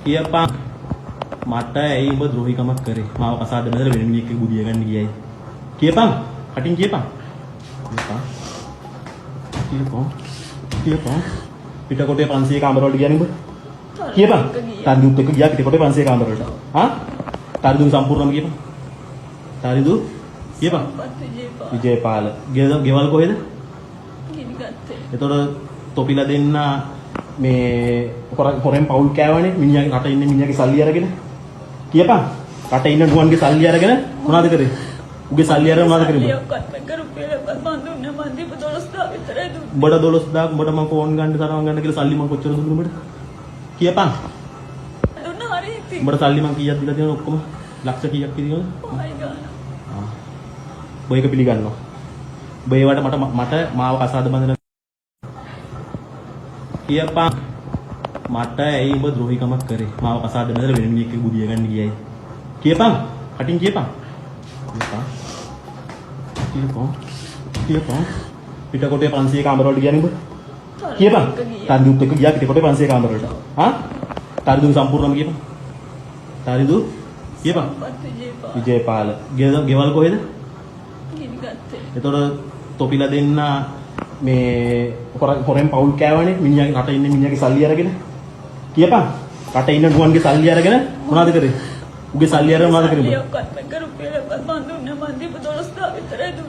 කියපන් මට ඇයි උඹ ද්‍රෝහිකමක් කරේ? මාව කසාද බඳලා වෙන මිනිහෙක්ගේ බුදිය ගන්න ගියයි. කියපන් කටින් කියපන්. කියපන් පිටකොටේ 500 කාමර වලට ගියානේ උඹ. කියපන් තරිදුත් එක්ක ගියා පිටකොටේ 500 කාමර වලට. හා? තරිදු සම්පූර්ණම කියපන්. තරිදු කියපන්. විජේපාල. ගෙවල් කොහෙද? ගිනිගත්තේ. එතකොට තොපිලා දෙන්න මේ හොරෙන් පවුල් කෑවනේ මිනිහාගේ රට ඉන්න මිනිහාගේ සල්ලි අරගෙන. කියපන් රට ඉන්න නුවන්ගේ සල්ලි අරගෙන මොනවද කරේ? උගේ සල්ලි අරගෙන මොනවද කරේ? උඹට 12000 උඹට මම ෆෝන් ගන්න තරම් ගන්න කියලා සල්ලි මම කොච්චර දුන්නද උඹට? කියපන්. දුන්න හරි ඉතින්. උඹට සල්ලි මම කීයක් දීලා තියෙනවද ඔක්කොම? ලක්ෂ කීයක් තියෙනවද? ඔය එක පිළිගන්නවා. ඔබ ඒවට මට මාව කසාද බඳින කියපන් මට ඇයි උඹ ද්‍රෝහිකමක් කරේ? මාව කසාද බඳලා වෙන මිනිහෙක්ගේ බුදිය ගන්න ගියයි. කියපන් කටින් කියපන්. කියපන් පිටකොටේ 500 කාමර වලට ගියානේ උඹ. කියපන් තරිදුත් එක්ක ගියා පිටකොටේ 500 කාමර වලට. හා? තරිදු සම්පූර්ණම කියපන්. තරිදු කියපන්. විජේපාල. ගෙවල් කොහෙද? ගිනිගත්තේ. එතකොට තොපිලා දෙන්න මේ හොරෙන් පවුල් කෑවනේ මිනිහාගේ රට ඉන්න මිනිහාගේ සල්ලි අරගෙන. කියපන් රට ඉන්න නුවන්ගේ සල්ලි අරගෙන මොනවද කරේ? උගේ සල්ලි අරගෙන මොනවද කරේ?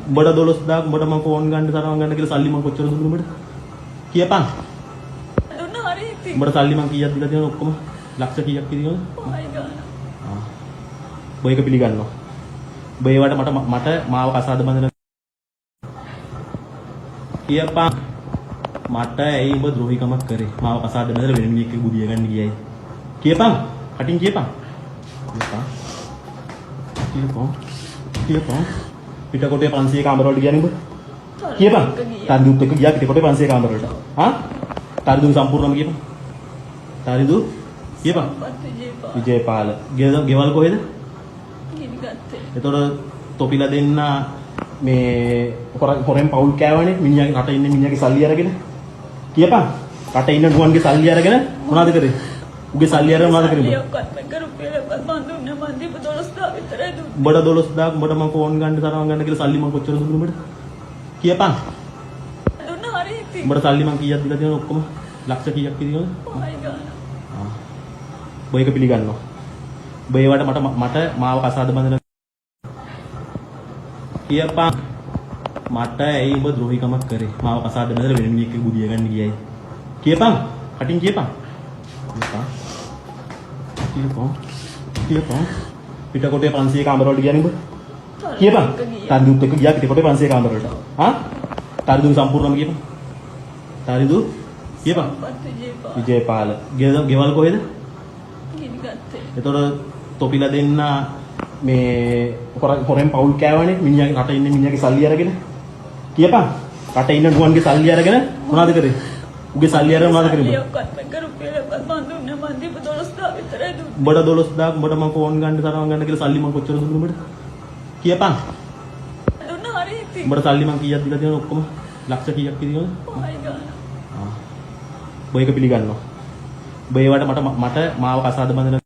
උඹට 12000 උඹට මම ෆෝන් ගන්න තරම් ගන්න කියලා සල්ලි මම කොච්චර දුන්නද උඹට? කියපන්. දුන්න හරි ඉතින්. උඹට සල්ලි මම කීයක් දීලා තියෙනවද ඔක්කොම? ලක්ෂ කීයක් තියෙනවද? ඔය එක පිළිගන්නවා. ඔබ ඒවට මට මාව කසාද බඳින කියපන් මට ඇයි උඹ ද්‍රෝහිකමක් කරේ? මාව කසාද බඳලා වෙන මිනිහෙක්ගේ බුදිය ගන්න ගියයි. කියපන් කටින් කියපන්. කියපන් පිටකොටේ 500 කාමර වලට ගියානේ උඹ. කියපන් තරිදුත් එක්ක ගියා පිටකොටේ 500 කාමර වලට. හා? තරිදු සම්පූර්ණම කියපන්. තරිදු කියපන්. විජේපාල. ගෙවල් කොහෙද? ගිනිගත්තේ. එතකොට තොපිලා දෙන්න මේ හොරෙන් පවුල් කෑවනේ මිනිහාගේ රට ඉන්න මිනිහාගේ සල්ලි අරගෙන. කියපන් රට ඉන්න නුවන්ගේ සල්ලි අරගෙන මොනවද කරේ? උගේ සල්ලි අරගෙන මොනවද කරේ? උඹට 12000 උඹට මම ෆෝන් ගන්න තරම් ගන්න කියලා සල්ලි මම කොච්චර දුන්නද උඹට? කියපන්. දුන්න හරි ඉතින්. උඹට සල්ලි මම කීයක් දීලා තියෙනවද ඔක්කොම? ලක්ෂ කීයක් තියෙනවද? ඔය එක පිළිගන්නවා. ඔබ ඒවට මට මාව කසාද බඳින කියපන් මට ඇයි උඹ ද්‍රෝහිකමක් කරේ? මාව කසාද බඳලා වෙන මිනිහෙක්ගේ බුදිය ගන්න ගියයි. කියපන් කටින් කියපන්. කියපන් පිටකොටේ 500 කාමර වලට ගියානේ උඹ. කියපන් තරිදුත් එක්ක ගියා පිටකොටේ 500 කාමර වලට. හා? තරිදු සම්පූර්ණම කියපන්. තරිදු කියපන්. විජේපාල. ගෙවල් කොහෙද? ගිනිගත්තේ. එතකොට තොපිලා දෙන්න මේ හොරෙන් පවුල් කෑවනේ මිනිහාගේ රට ඉන්න මිනිහාගේ සල්ලි අරගෙන. කියපන් රට ඉන්න නුවන්ගේ සල්ලි අරගෙන මොනවද කරේ? උගේ සල්ලි අරගෙන මොනවද කරේ? උඹට 12000 උඹට මම ෆෝන් ගන්න තරම් ගන්න කියලා සල්ලි මම කොච්චර දුන්නද උඹට? කියපන්. දුන්න හරි ඉතින්. උඹට සල්ලි මම කීයක් දීලා තියෙනවද ඔක්කොම? ලක්ෂ කීයක් තියෙනවද? ඔය එක පිළිගන්නවා. ඔබ ඒවට මට මාව කසාද බඳින